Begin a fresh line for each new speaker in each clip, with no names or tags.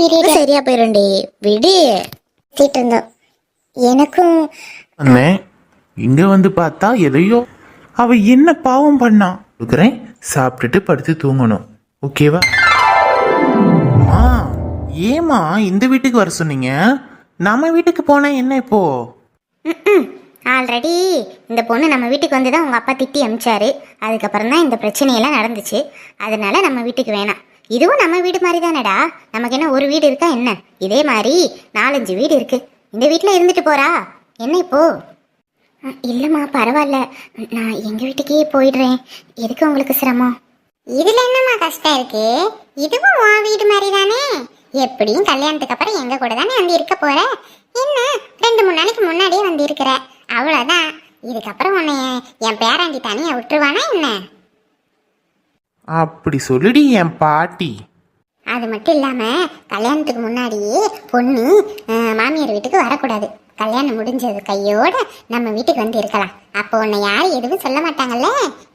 Period சரியா போயிருண்டே விடு இருந்தோம். எனக்கும்
அண்ணே இங்க வந்து பார்த்தா எதையோ அவ என்ன பாவம் பண்ணா இருக்கிறேன். சாப்பிட்டுட்டு படுத்து தூங்கணும். ஓகேவா? அம்மா ஏமா இந்த வீட்டுக்கு வர சொன்னீங்க? நம்ம வீட்டுக்கு போனா என்ன இப்போ?
ஆல்ரெடி இந்த பொண்ணு நம்ம வீட்டுக்கு வந்து தான் உங்கள் அப்பா திட்டி அமிச்சாரு. அதுக்கப்புறம் தான் இந்த பிரச்சனையெல்லாம் நடந்துச்சு. அதனால நம்ம வீட்டுக்கு வேணாம். இதுவும் நம்ம வீடு மாதிரி தானடா. நமக்கு என்ன ஒரு வீடு இருக்கா என்ன? இதே மாதிரி 4-5 வீடு இருக்கு. இந்த வீட்டில் இருந்துட்டு போறா என்ன இப்போ? இல்லைம்மா பரவாயில்ல, நான் எங்கள் வீட்டுக்கே போயிடுறேன். எதுக்கு உங்களுக்கு சிரமம்? இதில் என்னம்மா கஷ்டம் இருக்கு? இதுவும் உன் வீடு மாதிரி தானே. எப்படியும் கல்யாணத்துக்கு அப்புறம் எங்கள் கூட தானே வந்து இருக்க போற. என்ன 2-3 நாளைக்கு முன்னாடியே வந்து இருக்கிற, அவ்வளோதான். இதுக்கப்புறம் உன்னை என் பேராண்டி தனியாக விட்டுருவானா என்ன?
அப்படி சொல்லிடி என் பாட்டி.
அது மட்டும் இல்லாமல் கல்யாணத்துக்கு முன்னாடியே பொண்ணு மாமியார் வீட்டுக்கு வரக்கூடாது. கல்யாணம் முடிஞ்சது கையோட நம்ம வீட்டுக்கு வந்து இருக்கலாம். அப்போ உன்னை யாரும் எதுவும் சொல்ல மாட்டாங்கல்ல.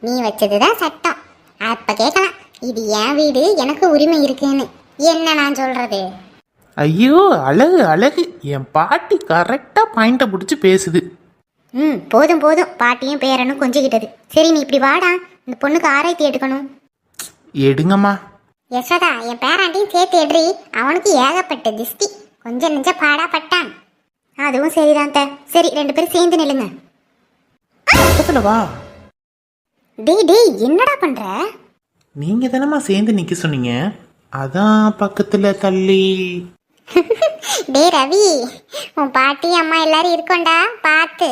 நீ வச்சது தான் சட்டம். அப்போ கேட்கலாம், இது என் வீடு, எனக்கு உரிமை இருக்குன்னு. என்ன நான் சொல்றது?
ஐயோ அழகு அழகு. என் பாட்டி கரெக்டா பாயிண்ட பிடிச்சி பேசுது.
போதும் போதும், பாட்டியும் பேரனும் கொஞ்சிக்கிட்டது. சரி நீ இப்படி வாடா, இந்த பொண்ணுக்கு ஆராய்ச்சி எடுக்கணும்.
எடுங்கம்மா.
யசோதா என் பேராண்டியும் சேர்த்து எடுறி. அவனுக்கு ஏகப்பட்ட திஷ்டி, கொஞ்சம் நெஞ்ச பாடா பட்டான். அதுவும் சரிதான். சரி 2 பேரும் சேர்ந்து நில்லுங்க.
பக்கத்துல வா.
டேய் என்னடா பண்ற?
நீங்க தானம்மா சேர்ந்து நிக்க சொன்னீங்க, அதான் பக்கத்துல தள்ளி.
டேய் ரவி, உன் பாட்டி அம்மா எல்லாரும் இருக்கோண்டா பார்த்து.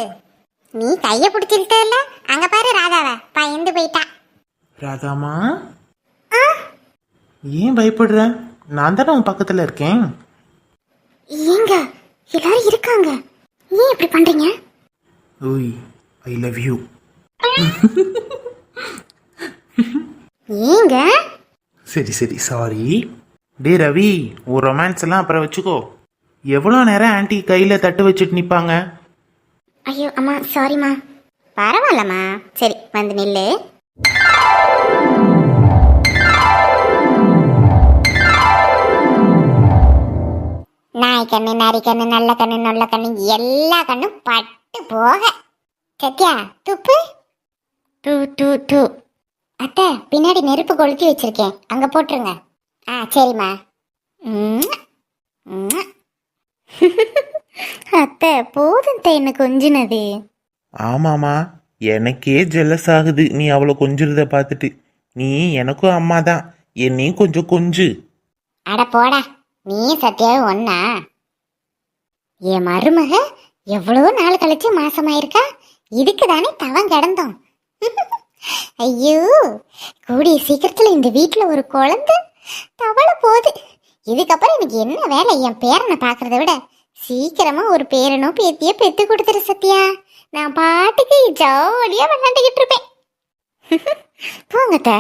நீ கைய பிடிச்சிருக்கல, அங்க பாரு ராதாவ பயந்து போயிட்டா.
ராதாமா ஏன் பயப்படுற? நான் தானே உன் பக்கத்துல இருக்கேன்.
ஏங்க எல்லாரும் இருக்காங்க, ஏன் இப்படி பண்றீங்க?
ஓய் ஐ லவ் யூ.
ஏங்க?
சரி சரி சாரி. டே ரவி, ஒரு ரொமான்ஸ் எல்லாம் அப்புறம் வச்சுக்கோ. எவ்வளோ நேரம் ஆன்ட்டி கையில் தட்டு வச்சுட்டு நிற்பாங்க?
ஐயோ அம்மா சாரிம்மா. பரவாயில்லம்மா, சரி வந்து நில்லு. நாய் கண்ணு, நரி கண்ணு, நல்ல கண்ணு, நொல்ல கண்ணு, எல்லா கண்ணும் பட்டு போக. சத்யா துப்பு. டூ டூ டூ. அத்தை பின்னாடி நெருப்பு கொளுத்தி வச்சிருக்கேன், அங்க போட்டுருங்க. சரிம்மா. அத்தை போதும் என்ன கொஞ்சினது.
ஆமாம்மா, எனக்கே ஜெல்லஸ் ஆகுது நீ அவளை கொஞ்சிறத பார்த்துட்டு. நீ எனக்கும் அம்மா தான், என்னையும் கொஞ்சம் கொஞ்சு.
அட போடா, நீ சத்யாவும் ஒன்னா? என் மருமக எவ்வளவு நாள் கழிச்சு மாசமாயிருக்கா. இதுக்கு தானே தவம் கிடந்தோம். ஐயோ, கூடிய சீக்கிரத்துல இந்த வீட்டுல ஒரு குழந்தை தவளை போகுது. இதுக்கப்புறம் எனக்கு என்ன வேலை? என் பேரனை பாக்குறத விட சீக்கிரமா ஒரு பேரனோ பேத்தியோ பெத்து கொடுத்துரு சத்யா. நான் பாட்டுக்கு ஜாலியா விளையாண்டுகிட்டு இருப்பேன். போங்கத்த.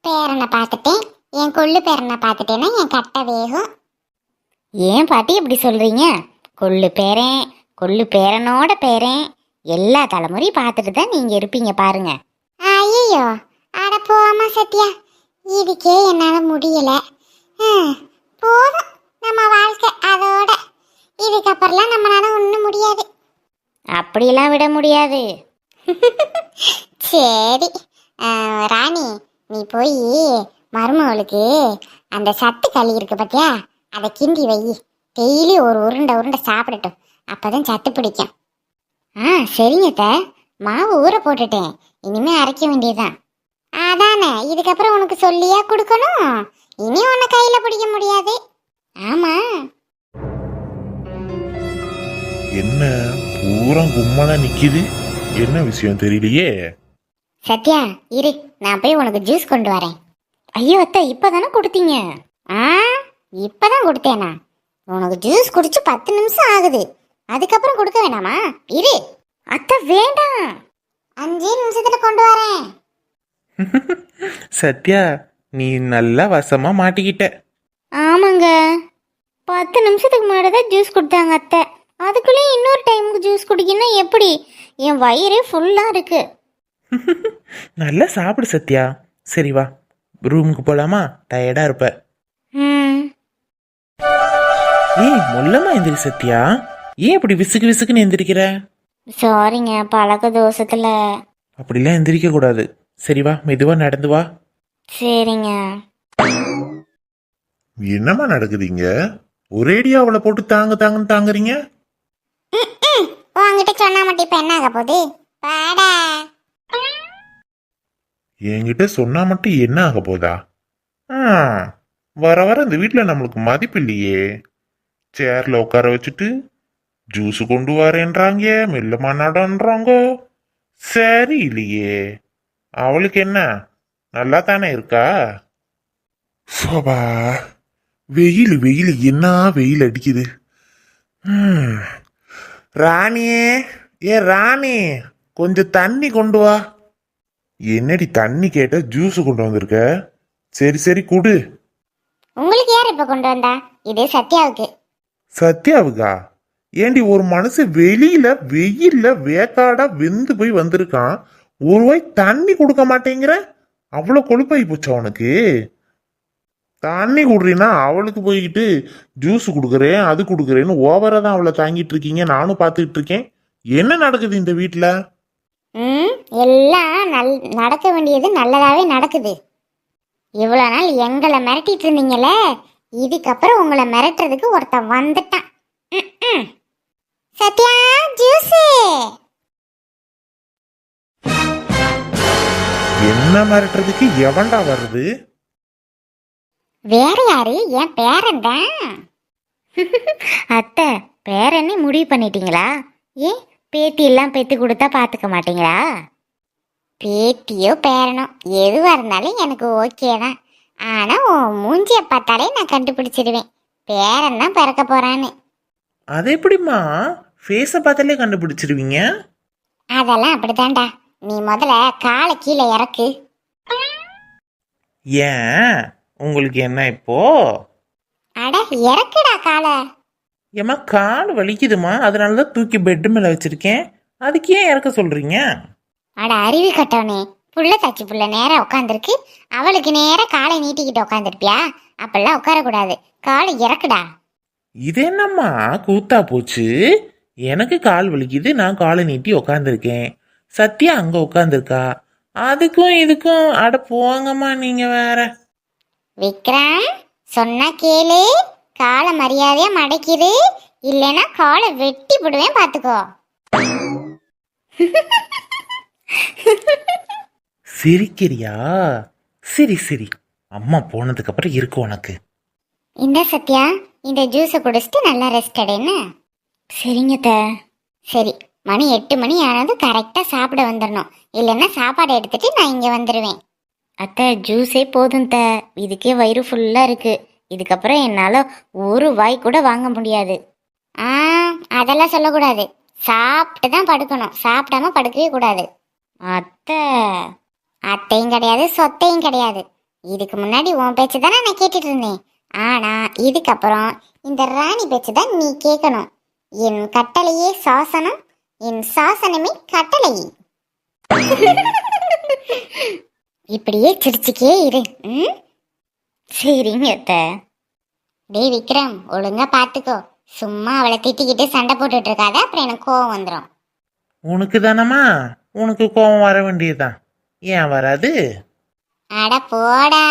பேரனை பார்த்துட்டேன், என் கொள்ளு பேரனை பார்த்துட்டேன்னா என் கட்ட வேகம். ஏன் பாட்டி இப்படி சொல்றீங்க? கொள்ளு பேரன், கொள்ளு பேரனோட பேரன், எல்லா தலைமுறையும் பார்த்துட்டு தான் நீங்க இருப்பீங்க பாருங்க. ஐயோ அட போமா சத்யா, இதுக்கே என்னால முடியல. போதும் நம்ம வாழ்க்கை அதோட. இதுக்கப்புறம்லாம் நம்மளால ஒன்றும் முடியாது. அப்படியெல்லாம் விட முடியாது. சரி ராணி, நீ போய் மருமகளுக்கு அந்த சத்து களி இருக்கு பார்த்தியா, அதை கிண்டி வை. டெய்லி ஒரு உருண்டை சாப்பிடட்டும், அப்போதான் சத்து பிடிக்கும். சரிங்க, மாவு ஊற போட்டுட்டேன், இனிமே அரைக்க வேண்டியதுதான். அதானே, இதுக்கப்புறம் உனக்கு சொல்லியா கொடுக்கணும். இனி உன்னை கையில பிடிக்க முடியாது. ஆமா.
என்ன பூரா கும்மலா நிக்குது? என்ன விஷயம் தெரியலையே.
சத்யா இரு, நான் போய் உனக்கு ஜூஸ் கொண்டு வரேன். ஐயோ அத்தை, இப்பதானே கொடுத்தீங்க? இப்பதான் கொடுத்தேனா? உனக்கு ஜூஸ் குடிச்சு 10 நிமிஷம் ஆகுது, அதுக்கப்புறம் கொடுக்க வேணாமா? இரு அத்தை, வேண்டாம், 5 நிமிஷத்துல கொண்டு வரேன்.
சத்யா, நீ நல்லா வசமா மாட்டிக்கிட்ட.
ஆமாங்க, 10 நிமிஷத்துக்கு முன்னாடி தான் ஜூஸ் கொடுத்தாங்க அத்தை. அதுக்குள்ளேயும் இன்னொரு டைமுக்கு ஜூஸ் குடிக்கணும் எப்படி? என் வயிறே ஃபுல்லா இருக்கு.
நல்லா சாப்பிடு சத்யா. சரி வா, ரூமுக்கு போலாமா? டயர்டா இருப்ப. மொல்லமா எந்திரி சத்யா. ஏன் இப்படி விசுக்கு விசுக்குன்னு எந்திரிக்கிற?
சாரிங்க, பழக்க தோசத்துல.
அப்படிலாம் எந்திரிக்க கூடாது. சரி வா, மெதுவா நடந்து வா.
சரிங்க.
என்னம்மா நடக்குதுங்க? ஒரேடியா அவளை போட்டு தாங்க தாங்கன்னு தாங்குறீங்க.
உங்ககிட்ட சொன்னா மட்டும் இப்ப என்ன ஆக போகுது? பாடா.
என்கிட்ட சொன்னா மட்டும் என்ன ஆக போதா? ஆ, வர வர இந்த வீட்டில் நம்மளுக்கு மதிப்பு இல்லையே. சேர்ல உட்கார வச்சுட்டு ஜூஸ் கொண்டு வரேன்றாங்க, மெல்லமா நடன்றாங்க. சரி இல்லையே. அவளுக்கு என்ன, நல்லா தானே இருக்கா? சோபா, வெயில் வெயில் என்ன வெயில் அடிக்குது. ம். ராணியே, ஏ ராணி, கொஞ்சம் தண்ணி கொண்டு வா. என்னடி தண்ணி கேட்ட ஜூஸ் கொண்டு வந்திருக்க? சரி சரி குடு.
உங்களுக்கு யார் இப்ப கொண்டு வந்தா? இது சத்யாவுக்கு.
சத்யாவுக்கா? ஏண்டி ஒரு மனுஷன் வெளியில வெயில்ல வேக்காடா வெந்து போய் வந்திருக்கான், ஒரு வாய் தண்ணி கொடுக்க மாட்டேங்கிற? அவ்வளவு கொழுப்பாகி போச்சு அவனுக்கு. தண்ணி குடுறீன்னா அவளுக்கு போய்கிட்டு ஜூஸ் கொடுக்குறேன் அது கொடுக்குறேன்னு ஓவரா தான் அவளை தாங்கிட்டு இருக்கீங்க. நானும் பார்த்துக்கிட்டு இருக்கேன். என்ன நடக்குது இந்த வீட்டில்?
எல்லாம் நடக்க வேண்டியது நல்லதாவே நடக்குது. இவ்வளோ நாள் எங்களை மிரட்டிட்டு இருந்தீங்களே, இதுக்கப்புறம் உங்களை மிரட்டுறதுக்கு ஒருத்தன் வந்துட்டான். ம்ம். சத்யா, ஜூஸ்.
என்ன மிரட்டுறதுக்கு எவன்டா வருது?
வேற யாரு? என் பேரன் தான். அத்தை, பேரன்னு முடிவு பண்ணிட்டீங்களா? ஏன் பேத்தி எல்லாம் பெத்து கொடுத்தா பாத்துக்க மாட்டீங்களா? பேத்தியோ பேரனோ எதுவா இருந்தாலும் எனக்கு ஓகே தான். ஆனா உன் மூஞ்சிய பார்த்தாலே நான் கண்டுபிடிச்சிடுவேன் பேரன் தான் பிறக்க போறான்னு.
அது எப்படிம்மா ஃபேஸை பார்த்தாலே கண்டுபிடிச்சிருவீங்க?
அதெல்லாம் அப்படித்தான்டா. நீ முதல்ல காலை கீழே இறக்கு.
ஏன் உங்களுக்கு என்ன இப்போ?
அட இறக்குடா காலை.
ஏம்மா கால் வலிக்குதுமா, அதனால தான் தூக்கி பெட்டு மேலே வச்சிருக்கேன். அதுக்கு ஏன் இறக்க சொல்றீங்க?
அட அறிவு கட்டவனே, புள்ள தச்சு புள்ள நேரா உட்காந்துருக்கு, அவளுக்கு நேரா காலை நீட்டிக்கிட்டு உட்காந்துருப்பியா? அப்பெல்லாம் உட்காரக்கூடாது, காலை இறக்குடா.
இது என்னம்மா கூத்தா போச்சு? எனக்கு கால் வலிக்குது, நான் காலை நீட்டி உக்காந்துருக்கேன். சத்யா அங்க உட்காந்துருக்கா. அதுக்கும் இதுக்கும் அட போங்கம்மா நீங்க வேற.
விக்ரம், சொன்னா கேளு. காலை மரியாதையா மடக்கிடு, இல்லைன்னா காலை வெட்டி போடுவேன் பாத்துக்கோ.
சிரிக்கிறியா? சரி சரி, அம்மா போனதுக்கு அப்புறம் இருக்கு உனக்கு.
இந்த சத்யா, இந்த ஜூஸை குடிச்சிட்டு நல்லா ரெஸ்ட் எடுன்னு. சரிங்க த. சரி, மணி 8 மணி ஆனதும் கரெக்டாக சாப்பிட வந்துடணும், இல்லைன்னா சாப்பாடு எடுத்துட்டு நான் இங்கே வந்துடுவேன். அத்தை, ஜூஸே போதும் த, இதுக்கே வயிறு ஃபுல்லாக இருக்கு. இதுக்கப்புறம் என்னால் ஒரு வாய் கூட வாங்க முடியாது. அதெல்லாம் சொல்லக்கூடாது, சாப்பிட்டு தான் படுக்கணும், சாப்பிடாம படுக்கவே கூடாது. அத்தை, அத்தையும் கிடையாது சொத்தையும் கிடையாது. இதுக்கு முன்னாடி உன் பேச்சு தானே நான் கேட்டுட்டு இருந்தேன். ஆனா இதுக்கப்புறம் இந்த ராணி பேச்சு தான் நீ கேட்கணும். என் கட்டளையே சாசனம், என் சாசனமே கட்டளை. இப்படியே சிரிச்சுக்கே இரு. சரிங்க அத்தை. டேய் விக்ரம், ஒழுங்கா பாத்துக்கோ. சும்மா அவளை திட்டிக்கிட்டு சண்டை போட்டுட்டு இருக்காத, அப்புறம் எனக்கு கோவம் வந்துடும்.
உனக்கு தானம்மா, உனக்கு கோபம் வர வேண்டியதுதான், ஏன் வராது?
அட போடா.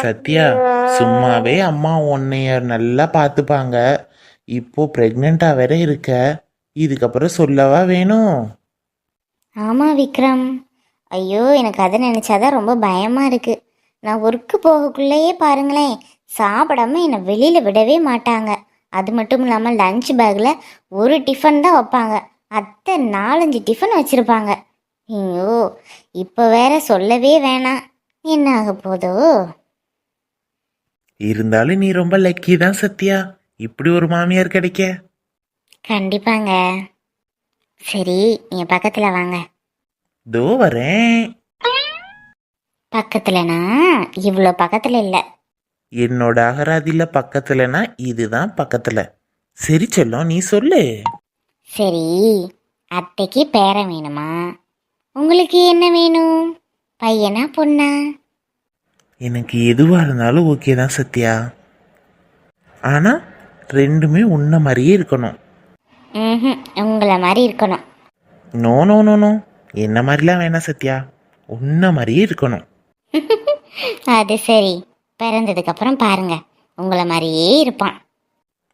சத்யா, சும்மாவே அம்மா உன்னைய நல்லா பார்த்துப்பாங்க. இப்போ பிரெக்னெண்டா வேற இருக்க, இதுக்கப்புறம் சொல்லவா வேணும்?
ஆமா விக்ரம். ஐயோ, எனக்கு அதை நினைச்சாதான் ரொம்ப பயமா இருக்கு. நான் ஒர்க்கு போகக்குள்ளேயே பாருங்களேன், சாப்பிடாம என்னை வெளியில விடவே மாட்டாங்க. அது மட்டும் இல்லாமல் லஞ்ச் பேக்ல ஒரு டிஃபன் தான் வைப்பாங்க, அத்தை 4-5 டிஃபன் வச்சிருப்பாங்க. ஐயோ, இப்போ வேற சொல்லவே வேணாம், என்ன ஆக போதோ.
இருந்தாலும் நீ ரொம்ப லக்கி தான் சத்யா, இப்படி ஒரு மாமியார் கிடைக்க.
கண்டிப்பாங்க. சரி, நீங்க பக்கத்துல வாங்க.
தோ வரேன்.
பக்கத்துலனா இவ்வளோ பக்கத்துல இல்லை.
என்னோட அகராதியில பக்கத்துலனா இதுதான் பக்கத்துல. சரி செல்லம், நீ சொல்லு.
சரி, அத்தைக்கு பேரன் வேணுமா? உங்களுக்கு என்ன வேணும், பையனா பொண்ணா?
எனக்கு எதுவா இருந்தாலும் ஓகே தான் சத்யா. ஆனால் ரெண்டுமே உன்ன மாதிரியே இருக்கணும்.
ம், உங்களை மாதிரி இருக்கணும்.
நோ நோ நோ நோ, என்ன மாதிரிலாம் வேணாம் சத்யா, உன்ன மாதிரியே இருக்கணும்.
அது சரி, பிறந்ததுக்கப்புறம் பாருங்க, உங்களை மாதிரியே இருப்பான்.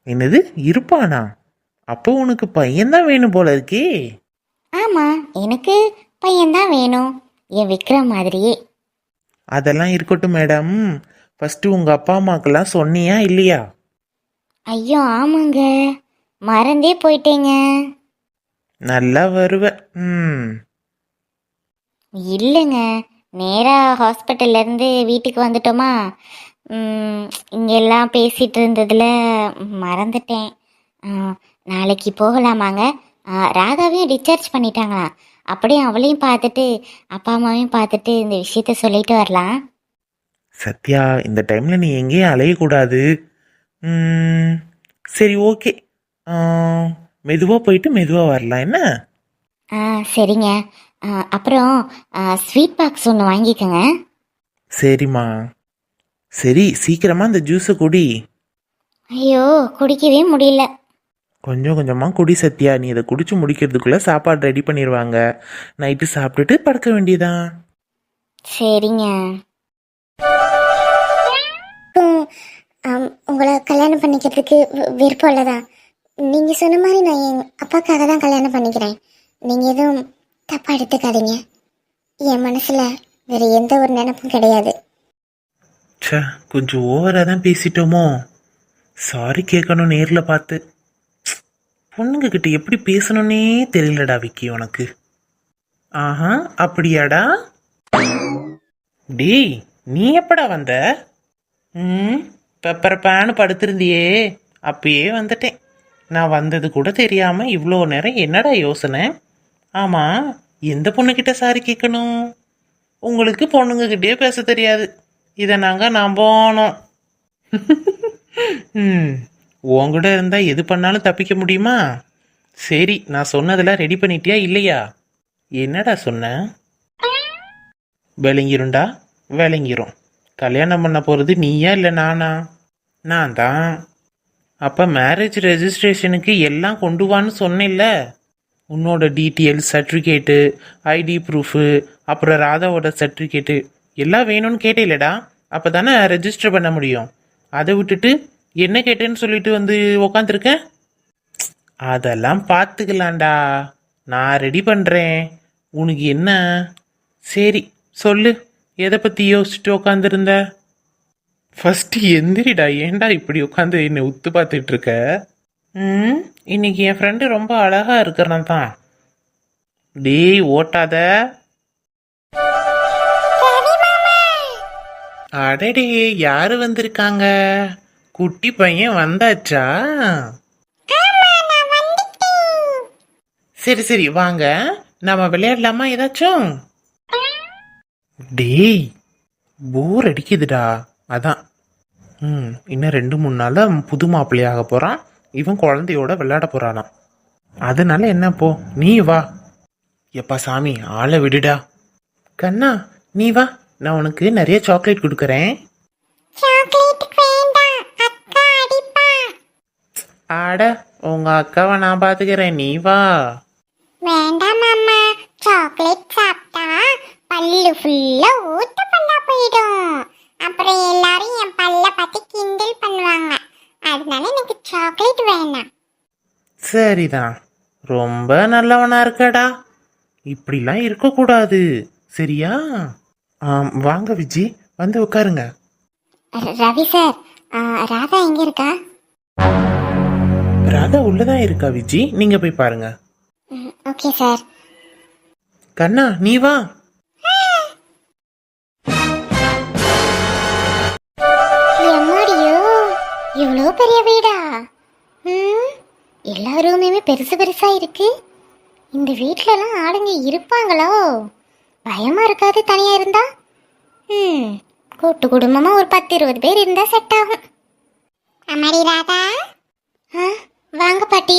என்னது இருப்பானா? அப்போ உனக்கு பையன்தான் வேணும் போல இருக்கே.
ஆமாம், எனக்கு பையன்தான் வேணும், என் விக்ரம் மாதிரியே.
அதெல்லாம் இருக்கட்டும் மேடம். ஃபஸ்ட்டு உங்கள் அப்பா அம்மாக்கெல்லாம் சொன்னியா இல்லையா?
ஐயோ ஆமாங்க, மறந்தே போயிட்டேங்க.
நல்லா வருவ. ம்.
இல்லைங்க, நேராக ஹாஸ்பிட்டல்லேருந்து வீட்டுக்கு வந்துட்டோமா, இங்கெல்லாம் பேசிகிட்டு இருந்ததில் மறந்துட்டேன். நாளைக்கு போகலாமாங்க? ராதாவையும் டிஸ்சார்ஜ் பண்ணிட்டாங்களாம். அப்படியே அவளையும் பார்த்துட்டு அப்பா அம்மாவையும் பார்த்துட்டு இந்த விஷயத்த சொல்லிட்டு வரலாம்.
சத்யா, இந்த டைமில் நீ எங்கேயும் அலையக்கூடாது. சரி ஓகே, மெதுவாக போயிட்டு மெதுவாக வரலாம் என்ன?
சரிங்க. அப்புறம் ஸ்வீட் பாக்ஸ் ஒன்று வாங்கிக்கோங்க.
சரிம்மா. சரி சீக்கிரமாக இந்த ஜூஸை குடி.
ஐயோ, குடிக்கவே முடியல.
கொஞ்சம் கொஞ்சமாக குடி சத்யா. நீ இதை குடிச்சு முடிக்கிறதுக்குள்ளே சாப்பாடு ரெடி பண்ணிடுவாங்க. நைட்டு சாப்பிட்டுட்டு படுக்க வேண்டியதான்.
சரிங்க. உங்களை கல்யாணம் பண்ணிக்கிறதுக்கு விருப்பம் இல்லைதான். நீங்கள் சொன்ன மாதிரி நான் என் அப்பாக்காக தான் கல்யாணம் பண்ணிக்கிறேன். நீங்கள் எதுவும் தப்பாக எடுத்துக்காதீங்க. என் மனசில் வேறு எந்த ஒரு நினைப்பும் கிடையாது.
ச்சே, கொஞ்சம் ஓவராக தான் பேசிட்டோமோ. சாரி கேட்கணும் நேரில் பார்த்து. பொண்ணுங்க கிட்ட எப்படி பேசணுன்னே தெரியலடா விக்கி உனக்கு. ஆஹா, அப்படியாடா? டேய், நீ எப்படா வந்த? பெப்பரப்பான்னு படுத்திருந்தியே, அப்பயே வந்துட்டேன். நான் வந்தது கூட தெரியாம இவ்வளோ நேரம் என்னடா யோசனை? ஆமா, எந்த பொண்ணுக்கிட்ட சாரி கேட்கணும்? உங்களுக்கு பொண்ணுங்ககிட்டயே பேச தெரியாது. இதை நாங்கள் நம்போனோம். உங்ககிட்ட இருந்தால் எது பண்ணாலும் தப்பிக்க முடியுமா? சரி, நான் சொன்னதெல்லாம் ரெடி பண்ணிட்டியா இல்லையா? என்னடா சொன்ன? விளங்கிரும்டா, விளங்கிரும். கல்யாணம் பண்ண போகிறது நீயா இல்லை நானா? நான் தான். அப்போ மேரேஜ் ரெஜிஸ்ட்ரேஷனுக்கு எல்லாம் கொண்டு வான்னு சொன்னேன்ல. உன்னோட டீட்டெயில்ஸ், சர்டிஃபிகேட்டு, ஐடி ப்ரூஃபு, அப்புறம் ராதாவோட சர்டிஃபிகேட்டு எல்லாம் வேணும்னு கேட்டேலடா. அப்போ தானே ரெஜிஸ்டர் பண்ண முடியும். அதை விட்டுட்டு என்ன கேட்டேன்னு சொல்லிட்டு வந்து உக்காந்துருக்கேன். அதெல்லாம் பார்த்துக்கலாம்டா, நான் ரெடி பண்ணுறேன். உனக்கு என்ன? சரி சொல்லு, எதை பற்றி யோசிச்சுட்டு உக்காந்துருந்த? ஃபஸ்ட்டு எந்திரிடா, ஏன்டா இப்படி உட்காந்து என்னை உத்து பார்த்துட்டு இருக்க? இன்னைக்கு என் ஃப்ரெண்டு ரொம்ப அழகா இருக்கிறான் தான். டேய் ஓட்டாத. அடடே, யாரு வந்திருக்காங்க? குட்டி பையன் வந்தாச்சா? சரி சரி வாங்க, நாம விளையாடலாமா ஏதாச்சும்? டேய், போர் அடிக்குதுடா, அதான். இன்னும் 2-3 நாள்ல புது மாப்பிள்ளையாக போறான். இவன் குழந்தையோட விளையாட போறானாம். அதனால என்ன, போ நீ வா. எப்பா சாமி, ஆளை விடுடா. கண்ணா நீ வா, நான் உனக்கு நிறைய சாக்லேட் கொடுக்குறேன். ஆட, உங்க அக்காவை நான் பாத்துக்கிறேன், நீ வா.
வேண்டாம் மாமா, சாக்லேட் சாப்பிட்டா பல்லு ஃபுல்லா ஊத்த பல்லா போயிடும். அப்புறம் எல்லாரும் என் பல்ல பார்த்து கிண்டல் பண்ணுவாங்க. அதனால எனக்கு சாக்லேட் வேணாம்.
சரிதான், ரொம்ப நல்லவனா இருக்கடா. இப்படிலாம் இருக்கக்கூடாது, சரியா? வாங்க விஜி, வந்து உட்காருங்க.
ரவி சார், ராதா எங்க இருக்கா?
ராதா உள்ளதான் இருக்கா விஜி, நீங்க போய் பாருங்க.
Okay sir.
கண்ணா நீ வா.
எம்மாடியோ, இவ்வளோ பெரிய வீடா? எல்லா ரூமுமே பெருசு பெருசா இருக்கு. இந்த வீட்டிலலாம் ஆளுங்க இருப்பாங்களோ? பயமா இருக்காது தனியா இருந்தா? கூட்டு குடும்பமா ஒரு 10-20 பேர் இருந்தா செட் ஆகும். அம்மாடி ராதா, வாங்க பாட்டி.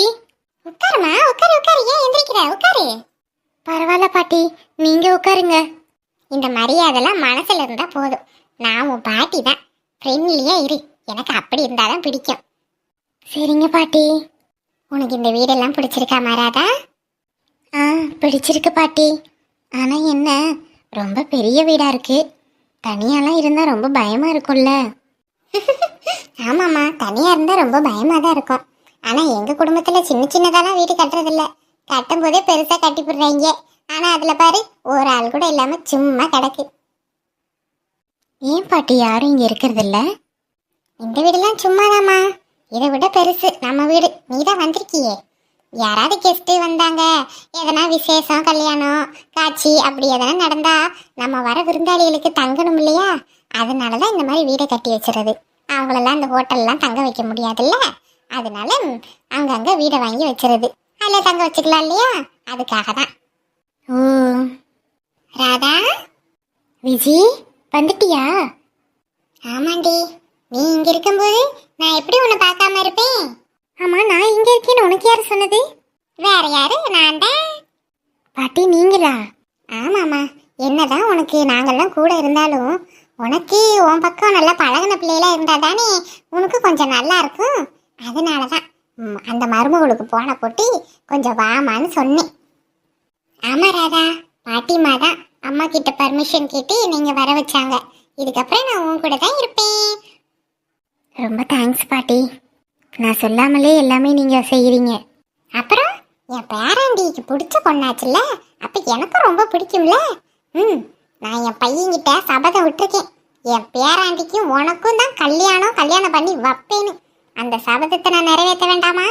உட்காருமா, உட்காரு உட்காரு, ஏன் எந்திரிக்கிற? உட்காரு. பரவாயில்ல பாட்டி, நீங்க உட்காருங்க. இந்த மரியாதைலாம் மனசுல இருந்தா போதும். நான் உன் பாட்டி தான், ஃப்ரெண்ட்லியா இரு. எனக்கு அப்படி இருந்தாதான் பிடிக்கும். சரிங்க பாட்டி. உனக்கு இந்த வீடெல்லாம் பிடிச்சிருக்கா மாறாதா? ஆ, பிடிச்சிருக்கு பாட்டி. ஆனா என்ன, ரொம்ப பெரிய வீடா இருக்கு. தனியாலாம் இருந்தா ரொம்ப பயமா இருக்கும்ல. ஆமாம்மா, தனியா இருந்தா ரொம்ப பயமா தான் இருக்கும். ஆனா எங்க குடும்பத்துல சின்ன சின்னதாலாம் வீடு கட்டுறதில்ல. கட்டும் போதே பெருசா கட்டி போடுறாங்க. ஆனா அதுல பாரு, ஒரு ஆள் கூட இல்லாம சும்மா கிடக்கு. ஏன் பாட்டி யாரும் இங்க இருக்கிறது இல்ல? இந்த வீடெல்லாம் சும்மாதாம்மா. இதை விட பெருசு நம்ம வீடு. நீ தான் வந்திருக்கியே. யாராவது கெஸ்ட் வந்தாங்க, எதனா விசேஷம், கல்யாணம், காட்சி அப்படி எதனா நடந்தா நம்ம வர விருந்தாளிகளுக்கு தங்கணும் இல்லையா? அதனாலதான் இந்த மாதிரி வீடை கட்டி வச்சுறது. அவங்களெல்லாம் இந்த ஹோட்டல்லாம் தங்க வைக்க முடியாதுல்ல, அதனால அங்கங்க வீடை வாங்கி வச்சுறது. அதில் தங்க வச்சுக்கலாம் இல்லையா, அதுக்காக தான். ஓ ராதா, விஜி வந்துட்டியா? ஆமாண்டி, நீ இங்க இருக்கும்போது நான் எப்படி உன்னை பார்க்காம இருப்பேன்? ஆமா, நான் இங்க இருக்கேன்னு உனக்கு யாரு சொன்னது? வேற யாரு, நான் தான். பாட்டி நீங்களா? ஆமாம்மா, என்னதான் உனக்கு நாங்கெல்லாம் கூட இருந்தாலும் உனக்கு உன் பக்கம் நல்லா பழகின பிள்ளைகளா இருந்தா தானே உனக்கு கொஞ்சம் நல்லா இருக்கும். அதனாலதான் அந்த மருமகளுக்கு போன போட்டு கொஞ்சம் வாமான்னு சொன்னேன். ஆமா ராதா, பாட்டிமா தான் அம்மா கிட்ட பர்மிஷன் கேட்டு நீங்க வர வச்சாங்க. இதுக்கப்புறம் நான் உன் கூட தான் இருப்பேன். ரொம்ப தேங்க்ஸ் பாட்டி. நான் சொல்லாமலே எல்லாமே நீங்க செய்யறீங்க. அப்புறம் என் பேராண்டிக்கு பிடிச்ச பொண்ணாச்சுல்ல, அப்ப எனக்கும் ரொம்ப பிடிக்கும்ல. நான் என் பையன்கிட்ட சபதம் விட்டுருக்கேன். என் பேராண்டிக்கும் உனக்கும் தான் கல்யாணம் பண்ணி வைப்பேன்னு. அந்த சபதத்தை நான் நிறைவேற்ற வேண்டாமா?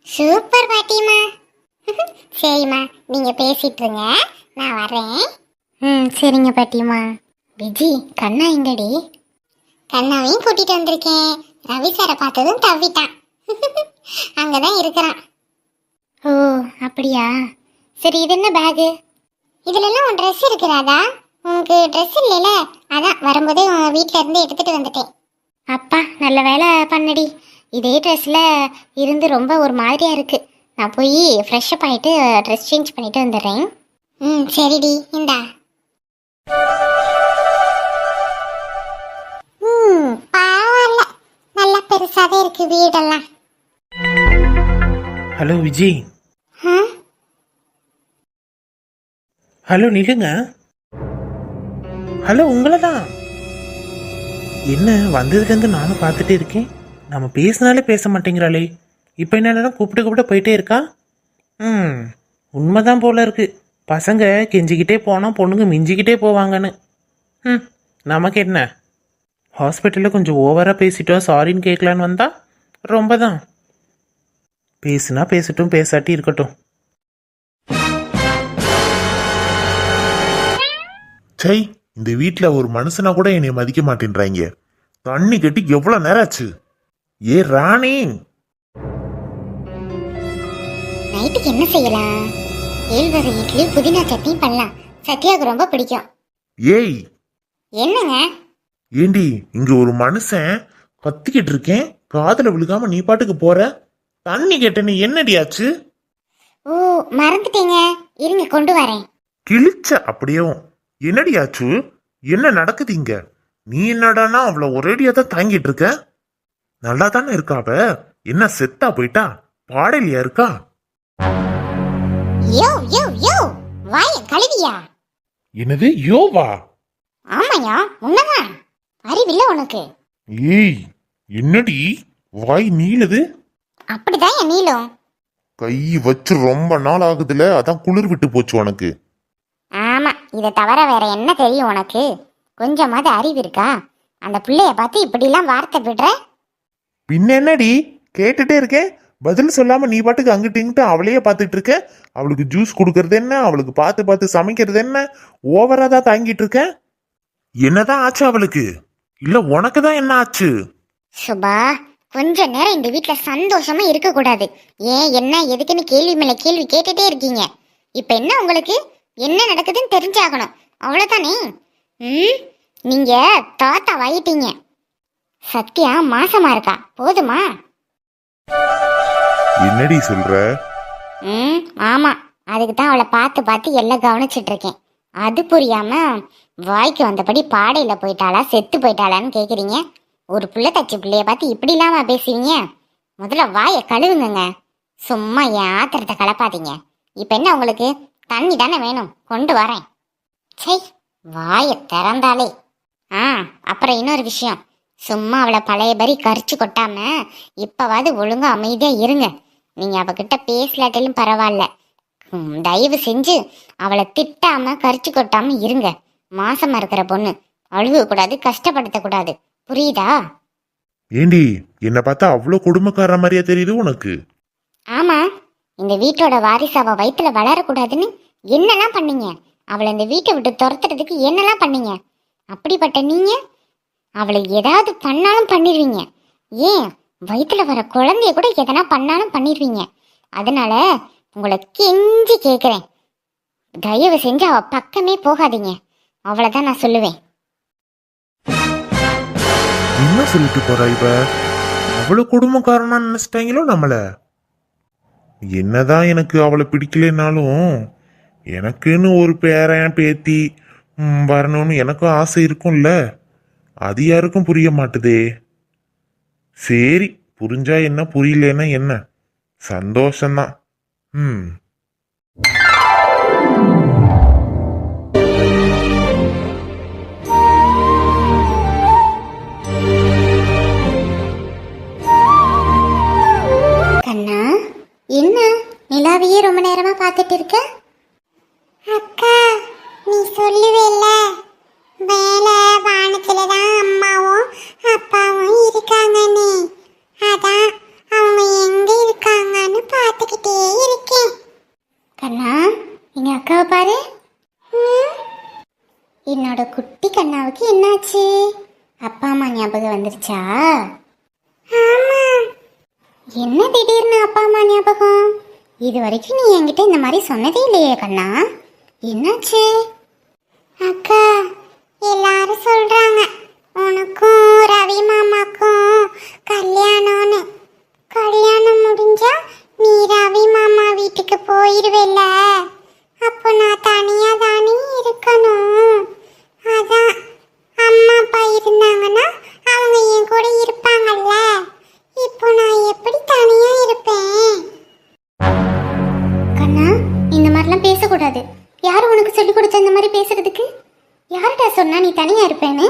சூப்பர் பாட்டிமா. சரிம்மா, நீங்க பேசிட்டு இருங்க, நான் வரேன். சரிங்க பாட்டிமா. விஜி, கண்ணா எங்கடி? கண்ணாவையும் கூட்டிட்டு வந்திருக்கேன். ரவி சாரை பார்த்ததும் தவிட்டான். அங்கதான் இருக்கிறான். ஓ அப்படியா? சரி, இது என்ன பேகு? இதுலலாம் உன் ட்ரெஸ் இருக்கிறாதா? உனக்கு ட்ரெஸ் இல்லைல, அதான் வரும்போதே உன் வீட்டில இருந்து எடுத்துட்டு வந்துட்டேன். அப்பா நல்ல வேலை பண்ணடி. இதே ட்ரெஸ்ல இருந்து ரொம்ப ஒரு மாதிரியா இருக்கு. நான் போய் ஃப்ரெஷ் அப் ஆயிட்டு ட்ரெஸ் சேஞ்ச் பண்ணிட்டு வந்துடுறேன். சரிடி, இந்தா. பரவாயில்ல, நல்லா பெருசாவே இருக்கு வீடெல்லாம்.
ஹலோ விஜய். ஹலோ நிலுங்க. ஹலோ, உங்களை தான். என்ன வந்ததுலேருந்து நானும் பார்த்துட்டே இருக்கேன். நம்ம பேசினாலே பேச மாட்டேங்கிறாளே. இப்போ என்னன்னா கூப்பிட்டு போயிட்டே இருக்கா. உண்மைதான் போல இருக்கு. பசங்க கெஞ்சிக்கிட்டே போனால் பொண்ணுங்க மிஞ்சிக்கிட்டே போவாங்கன்னு. நமக்கு என்ன, ஹாஸ்பிட்டலில் கொஞ்சம் ஓவராக பேசிட்டோம், சாரின்னு கேட்கலான்னு வந்தா ரொம்ப தான். பேசுனா பேசட்டும், பேசாட்டி இருக்கட்டும்.
சை, இந்த வீட்ல ஒரு மனுஷனா கூட என்னை மதிக்க மாட்டேன்றாங்க. தண்ணி கட்டி எவ்வளவு நேரம் ஆச்சு? ஏ ராணி,
நைட்டுக்கு என்ன செய்யலாம்? ஏழ்வகை இட்லி புதினா சட்னி பண்ணலாம். சத்யாவுக்கு ரொம்ப பிடிக்கும்.
ஏய்
என்னங்க?
ஏண்டி, இங்க ஒரு மனுஷன் கத்திக்கிட்டு இருக்கேன், காதுல விழுகாம நீ பாட்டுக்கு போற. தண்ணி கேட்டேன்னு என்னடி ஆச்சு?
ஓ மறந்துட்டீங்க, இருங்க கொண்டு வரேன்.
கிழிச்ச அப்படியேவும். என்னடி ஆச்சு? என்ன நடக்குது இங்க? நீ என்னடானா அவளை ஒரேடியா தான் தாங்கிட்டு இருக்க? நல்லா தானே இருக்காவ, என்ன செத்தா போயிட்டா? பாடலியா இருக்கா?
யோ யோ யோ, வாய கழுவியா?
என்னது யோவா?
ஆமாயா, உன்னதான். அறிவில்ல உனக்கு?
ஏய் என்னடி வாய் நீளுது?
அப்படிதான் என் நீளம்.
கை வச்சு ரொம்ப நாள் ஆகுதுல, அதான் குளிர் விட்டு போச்சு உனக்கு.
ஆமா, இதை தவிர வேற என்ன தெரியும் உனக்கு? கொஞ்சமாவது அறிவு இருக்கா? அந்த பிள்ளைய பார்த்து இப்படிலாம் வார்த்தை விடுற?
பின்ன என்னடி, கேட்டுட்டே இருக்கேன், பதில் சொல்லாம நீ பாட்டுக்கு அங்கிட்டு இங்கிட்டு அவளையே பார்த்துட்டு இருக்க. அவளுக்கு ஜூஸ் கொடுக்கறது என்ன, அவளுக்கு பார்த்து பார்த்து சமைக்கிறது என்ன, ஓவரா தான் தாங்கிட்டு இருக்க. என்னதான் ஆச்சு அவளுக்கு? இல்ல உனக்கு தான் என்ன ஆச்சு?
சுபா, கொஞ்ச நேரம் இந்த வீட்டுல சந்தோஷமா இருக்க கூடாது. ஏன் என்ன எதுக்குன்னு கேள்வி மேல கேள்வி கேட்டுட்டே இருக்கீங்க. இப்ப என்ன உங்களுக்கு என்ன நடக்குதுன்னு தெரிஞ்சாகணும், அவ்வளவுதானே? நீங்க தாத்தா வாயிட்டீங்க. சத்யா மாசமா இருக்கா, போதுமா?
என்னடி சொல்ற?
ஆமா, அதுக்கு தான் அவளை பார்த்து பார்த்து எல்லாம் கவனிச்சிட்டு இருக்கேன். அது புரியாம வாய்க்கு வந்தபடி பாடையில போயிட்டாளா செத்து போயிட்டாளான்னு கேக்குறீங்க. ஒரு புள்ள தச்சு பிள்ளைய பார்த்து இப்படி இல்லாம பேசுவீங்க? முதல்ல வாயை கழுவுங்கங்க. சும்மா என் ஆத்திரத்தை கலப்பாதீங்க. இப்ப என்ன உங்களுக்கு தண்ணி தானே வேணும், கொண்டு வரேன். சை, வாயை திறந்தாலே. அப்புறம் இன்னொரு விஷயம், சும்மா அவளை பழையபடி கரிச்சு கொட்டாம இப்பவாது ஒழுங்கா அமைதியா இருங்க. நீங்க அவகிட்ட பேசலாட்டிலும் பரவாயில்ல, தயவு செஞ்சு அவளை திட்டாம கரிச்சு கொட்டாம இருங்க. மாசமா இருக்கிற பொண்ணு, அழுக கூடாது, கஷ்டப்படுத்த கூடாது, புரியுதா?
ஏண்டி என்ன பார்த்தா அவ்வளோ கொடுமைக்கார மாதிரியா தெரியுது உனக்கு?
ஆமா, இந்த வீட்டோட வாரிசு அவ வயிற்றுல வளரக்கூடாதுன்னு என்னெல்லாம் பண்ணீங்க? அவளை இந்த வீட்டை விட்டு துரத்துறதுக்கு என்னெல்லாம் பண்ணீங்க? அப்படிப்பட்ட நீங்க அவளை ஏதாவது பண்ணாலும் பண்ணிடுவீங்க. ஏன், வயிற்றுல வர குழந்தைய கூட எதனா பண்ணாலும் பண்ணிடுவீங்க. அதனால உங்களை கெஞ்சி கேட்குறேன், தயவு செஞ்சு அவ பக்கமே போகாதீங்க. அவ்வளோதான் நான் சொல்லுவேன்.
என்ன சொல்லிட்டு போறா இவ? அவ்வளவு கொடுமைக்காரனா நினைச்சிட்டாங்களோ நம்மள? என்னதான் எனக்கு அவளை பிடிக்கலனாலும் எனக்குன்னு ஒரு பேரன் பேத்தி வரணும்னு எனக்கும் ஆசை இருக்கும்ல. அது யாருக்கும் புரிய மாட்டுதே. சரி, புரிஞ்சா என்ன, புரியலன்னா என்ன, சந்தோஷம்தான்.
கண்ணா, என்ன நிலாவையே ரொம்ப நேரமா பார்த்துட்டு இருக்க? அக்கா, நீ சொல்லுவேல்ல, வேலை வானத்துலதான் அம்மாவும் அப்பாவும் இருக்காங்கன்னு. அதான் அவங்க எங்க இருக்காங்கன்னு பார்த்துக்கிட்டே இருக்கேன். கண்ணா, எங்க அக்காவை பாரு. என்னோட குட்டி கண்ணாவுக்கு என்னாச்சு? அப்பா அம்மா ஞாபகம் வந்துருச்சா? ஆமா. என்ன திடீர்னு அப்பா அம்மா ஞாபகம்? இது வரைக்கும் நீ என்கிட்ட இந்த மாதிரி சொன்னதே இல்லையே கண்ணா, என்னாச்சு? அக்கா, எல்லாரும் சொல்றாங்க உனக்கும் ரவி மாமாக்கும் கல்யாணம்னு. கல்யாணம் முடிஞ்சா நீ ரவி மாமா வீட்டுக்கு போயிடுவேல, அப்போ நான் தனியா தானே இருக்கணும். அதான் அம்மா அப்பா இருந்தாங்கன்னா அவங்க என் கூட இருப்பாங்கல்ல, இப்போ நான் எப்படி தனியா இருப்பேன்? கண்ணா, இந்த மாதிரிலாம் பேசக்கூடாது. யார் உனக்கு சொல்லி கொடுத்த இந்த மாதிரி பேசுறதுக்கு? யார்கிட்ட சொன்னா நீ தனியா இருப்பேன்னு?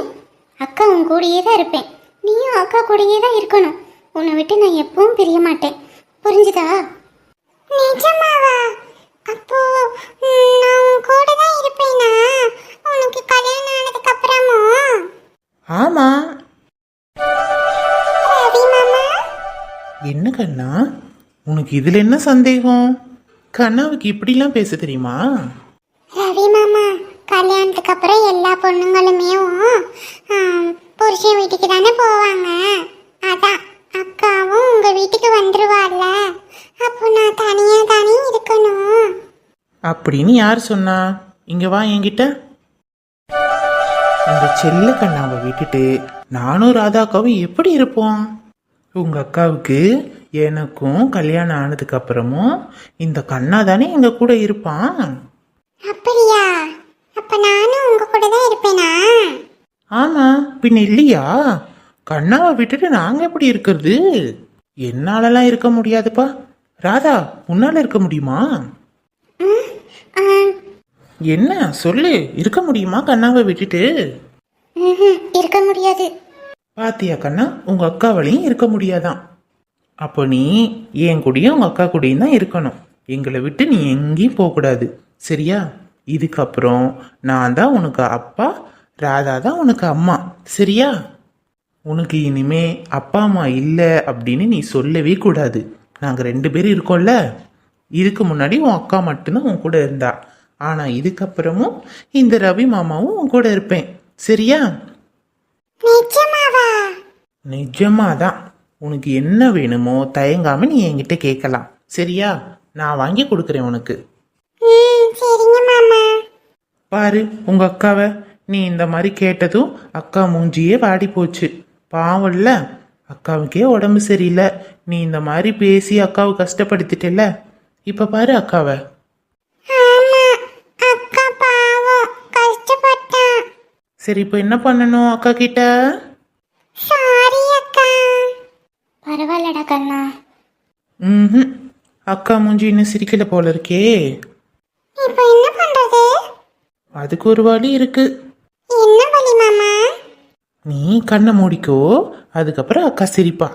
அக்கா உன் கூடயே தான் இருப்பேன், நீயும் அக்கா கூடயே தான் இருக்கணும். உன்னை விட்டு நான் எப்பவும் பிரிய மாட்டேன், புரிஞ்சுதா? நிஜமாவா? அப்போ நான் உன் கூட தான் இருப்பேனா உனக்கு கல்யாணம் ஆனதுக்கு அப்புறமும்?
ஆமா.
ரவி மாமா,
என்ன கண்ணா, உனக்கு இதுல என்ன சந்தேகம்? கண்ணாவுக்கு இப்படிலாம் பேச தெரியுமா?
ரவி மாமா, கல்யாணத்துக்கு அப்புறம் எல்லா பொண்ணுங்களுமே புருஷன் வீட்டுக்கு தானே போவாங்க. அதான் அக்காவும் உங்க வீட்டுக்கு வந்துருவாள்ல, அப்போ நான் தனியா தானே இருக்கணும்.
அப்படின்னு யார் சொன்னா? இங்க வா என்கிட்ட. இந்த செல்ல கண்ணாவை விட்டுட்டு நானும் ராதாக்காவும் எப்படி இருப்போம்? உங்க அக்காவுக்கு எனக்கும் கல்யாணம் ஆனதுக்கு அப்புறமும் இந்த கண்ணா தானே எங்க கூட இருப்பான்.
அப்படியா? அப்ப நானும் உங்க கூட தான் இருப்பேனா?
ஆமா, பின்ன இல்லையா? கண்ணாவை விட்டுட்டு நாங்க எப்படி இருக்கிறது? என்னாலலாம் இருக்க முடியாதுப்பா. ராதா, உன்னால இருக்க முடியுமா? என்ன சொல்லு, இருக்க முடியுமா கண்ணாவை விட்டுட்டு?
இருக்க முடியாது.
பாத்தியா கண்ணா, உங்க அக்காவளையும் இருக்க முடியாதான். அப்போ நீ என் கூடயும் உங்க அக்கா கூடயும் தான் இருக்கணும். எங்களை விட்டு நீ எங்கேயும் போகக்கூடாது, சரியா? இதுக்கப்புறம் நான் தான் உனக்கு அப்பா, ராதா தான் உனக்கு அம்மா, சரியா? உனக்கு இனிமே அப்பா அம்மா இல்லை அப்படின்னு நீ சொல்லவே கூடாது. நாங்கள் 2 பேரும் இருக்கோம்ல. இதுக்கு முன்னாடி உன் அக்கா மட்டும்தான் உன் கூட இருந்தா, ஆனால் இதுக்கப்புறமும் இந்த ரவி மாமாவும் உன் கூட இருப்பேன், சரியா?
நிஜமாவா?
நிஜமாதான். உனக்கு என்ன வேணுமோ தயங்காம நீ என்கிட்ட கேட்கலாம், சரியா? நான் வாங்கி கொடுக்குறேன் உனக்கு.
சரிங்க மாமா.
பாரு உங்க அக்காவை, நீ இந்த மாதிரி கேட்டதும் அக்கா மூஞ்சியே வாடி போச்சு. பாவம்ல, அக்காவுக்கே உடம்பு சரியில்லை, நீ இந்த மாதிரி பேசி அக்காவை கஷ்டப்படுத்திட்டல. இப்ப பாரு அக்காவை. சரி, இப்போ என்ன பண்ணணும் அக்கா கிட்ட?
சாரி அக்கா. பரவாயில்ல சிரிக்கலடா கண்ணா.
ம், அக்கா மூஞ்சி இன்னும் சிரிக்கல போல இருக்கே.
இப்போ என்ன பண்றது?
அதுக்கு ஒரு வழி இருக்கு.
என்ன வலி மாமா?
நீ கண்ணை மூடிக்கோ, அதுக்கப்புறம் அக்கா சிரிப்பா.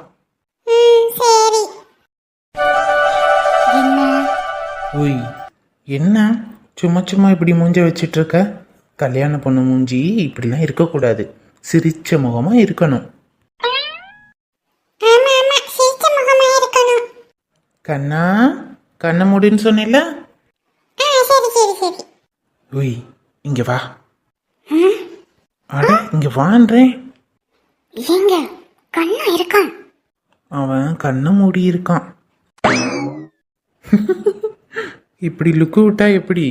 சரி. என்ன?
ஓய், என்ன சும்மா சும்மா இப்படி மூஞ்ச வச்சிட்டு இருக்க? கல்யாண பொண்ணு மூஞ்சி இப்படிலாம் இருக்கக்கூடாது, சிரிச்ச முகமா இருக்கணும்.
ஆமா ஆமா, சிரிச்ச முகமா இருக்கணும்.
கண்ணா, கண்ணை மூடின்னு சொன்னேல.
சரி சரி சரி.
ஓய், இங்க வா. அட, இங்க வான்றேன்.
எங்க கண்ணா இருக்கான்?
அவன் கண்ணை மூடி இருக்கான். இப்படி லுக்கு விட்டா எப்படி?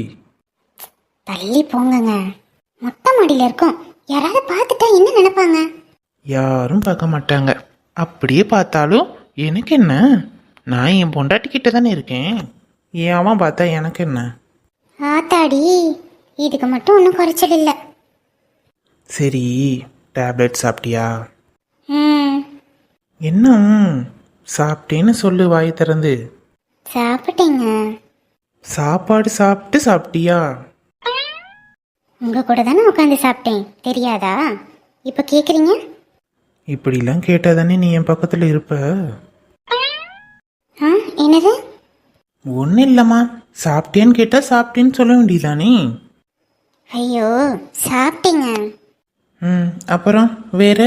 தள்ளி போங்கங்க, மொட்டை மாடியில இருக்கோம். யாராவது பார்த்துட்டா என்ன நினைப்பாங்க?
யாரும் பார்க்க மாட்டாங்க. அப்படியே பார்த்தாலும் எனக்கு என்ன? நான் என் பொண்டாட்டி கிட்ட தானே இருக்கேன். அவன் பார்த்தா எனக்கு என்ன?
ஆத்தாடி, இதுக்கு மட்டும் ஒன்றும் குறைச்சல் இல்லை.
சரி, டேப்லெட் சாப்பிட்டியா?
ம்,
என்ன சாப்பிட்டேன்னு சொல்லு வாய் திறந்து.
சாப்பிட்டீங்க.
சாப்பாடு சாப்பிட்டியா?
உங்க கூட தானே உட்காந்து சாப்பிட்டேன், தெரியாதா? இப்போ கேட்குறீங்க?
இப்படிலாம் கேட்டால் தானே நீ என் பக்கத்தில் இருப்ப.
என்னது?
ஒன்றும் இல்லைம்மா, சாப்பிட்டேன்னு கேட்டால் சாப்பிட்டேன்னு சொல்ல வேண்டியதானே.
ஐயோ, சாப்பிட்டீங்க.
அப்புறம் வேற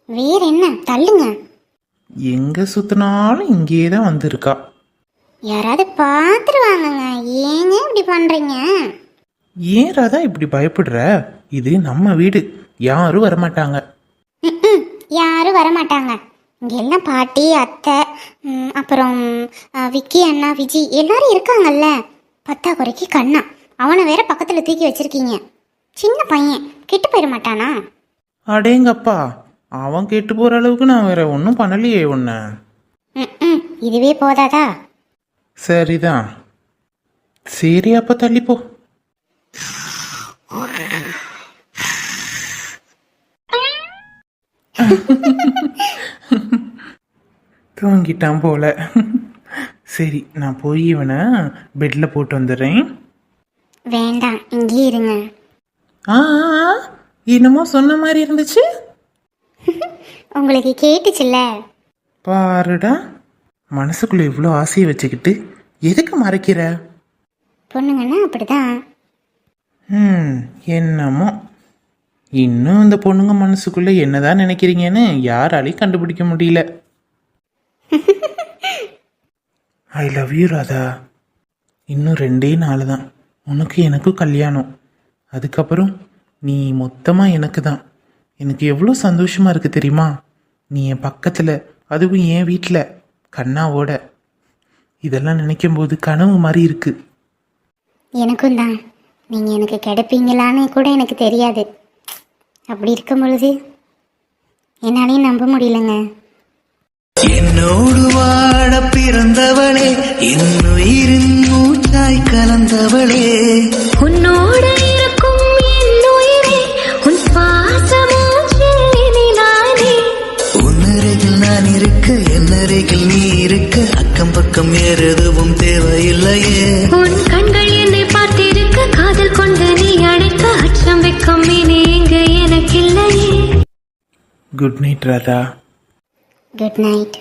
வேற என்ன? தள்ளுங்க.
எங்கே சுற்றினாலும் இங்கேயே தான் வந்திருக்கா.
யாராவது பார்த்துருவாங்கங்க, ஏங்க இப்படி பண்றீங்க?
ஏன் ராதா இப்படி பயப்படுற? இது நம்ம வீடு, யாரும் வரமாட்டாங்க.
யாரும் வரமாட்டாங்க. இங்க எல்லாம் பாட்டி, அத்தை, அப்புறம் விக்கி அண்ணா, விஜி எல்லாரும் இருக்காங்கல்ல. பத்தா குறைக்கு கண்ணா, அவனை வேற பக்கத்துல தூக்கி வச்சிருக்கீங்க. சின்ன பையன், கெட்டு போயிட மாட்டானா?
அடேங்கப்பா, அவன் கெட்டு போற அளவுக்கு நான் வேற ஒன்றும் பண்ணலையே உன்ன.
இதுவே போதாதா?
சரிதான், சரி அப்ப தள்ளிப்போ. தூங்கிட்டான் போல. சரி, நான் போய் இவனை பெட்ல போட்டு வந்துடுறேன்.
வேண்டாம், இங்கே இருங்க.
என்னமோ சொன்ன மாதிரி இருந்துச்சு.
உங்களுக்கு கேட்டுச்சுல்ல?
பாருடா, மனசுக்குள்ள இவ்வளோ ஆசையை வச்சுக்கிட்டு எதுக்கு மறைக்கிற?
பொண்ணுங்கன்னா அப்படிதான்.
என்னமோ, இன்னும் இந்த பொண்ணுங்க மனசுக்குள்ள என்னதான் நினைக்கிறீங்கன்னு யாராலையும் கண்டுபிடிக்க முடியல. I love you Radha. இன்னும் 2 நாள் தான் உனக்கு எனக்கும் கல்யாணம். அதுக்கப்புறம் நீ மொத்தமாக எனக்கு தான். எனக்கு எவ்வளோ சந்தோஷமா இருக்கு தெரியுமா? நீ என் பக்கத்தில், அதுவும் என் வீட்டில் கண்ணாவோட. இதெல்லாம் நினைக்கும் போது கனவு மாதிரி இருக்கு.
எனக்கும் தான். நீங்கள் எனக்கு கிடைப்பீங்களான்னு கூட எனக்கு தெரியாது. அப்படி இருக்கும் பொழுது என்னாலையும் நம்ப முடியலங்க.
என்னோடு வாழ பிறந்தவளே, என்னுயிரின் மூச்சாய் கலந்தவளே,
உன்னோடு இருக்கும் என் உயிரே, உன் சுவாசமூச்சில் நானே.
உன்னருகில் நான் இருக்க, என்னருகில் நீ இருக்க, அக்கம் பக்கம் எதுவும் தேவையில்லையே.
உன் கண்கள் என்னை பார்த்திருக்க, காதல் கொண்டு நீ அழைக்க, அச்சம் வெக்கம் இனி இங்கு எனக்கில்லையே.
Good night Radha.
Good night.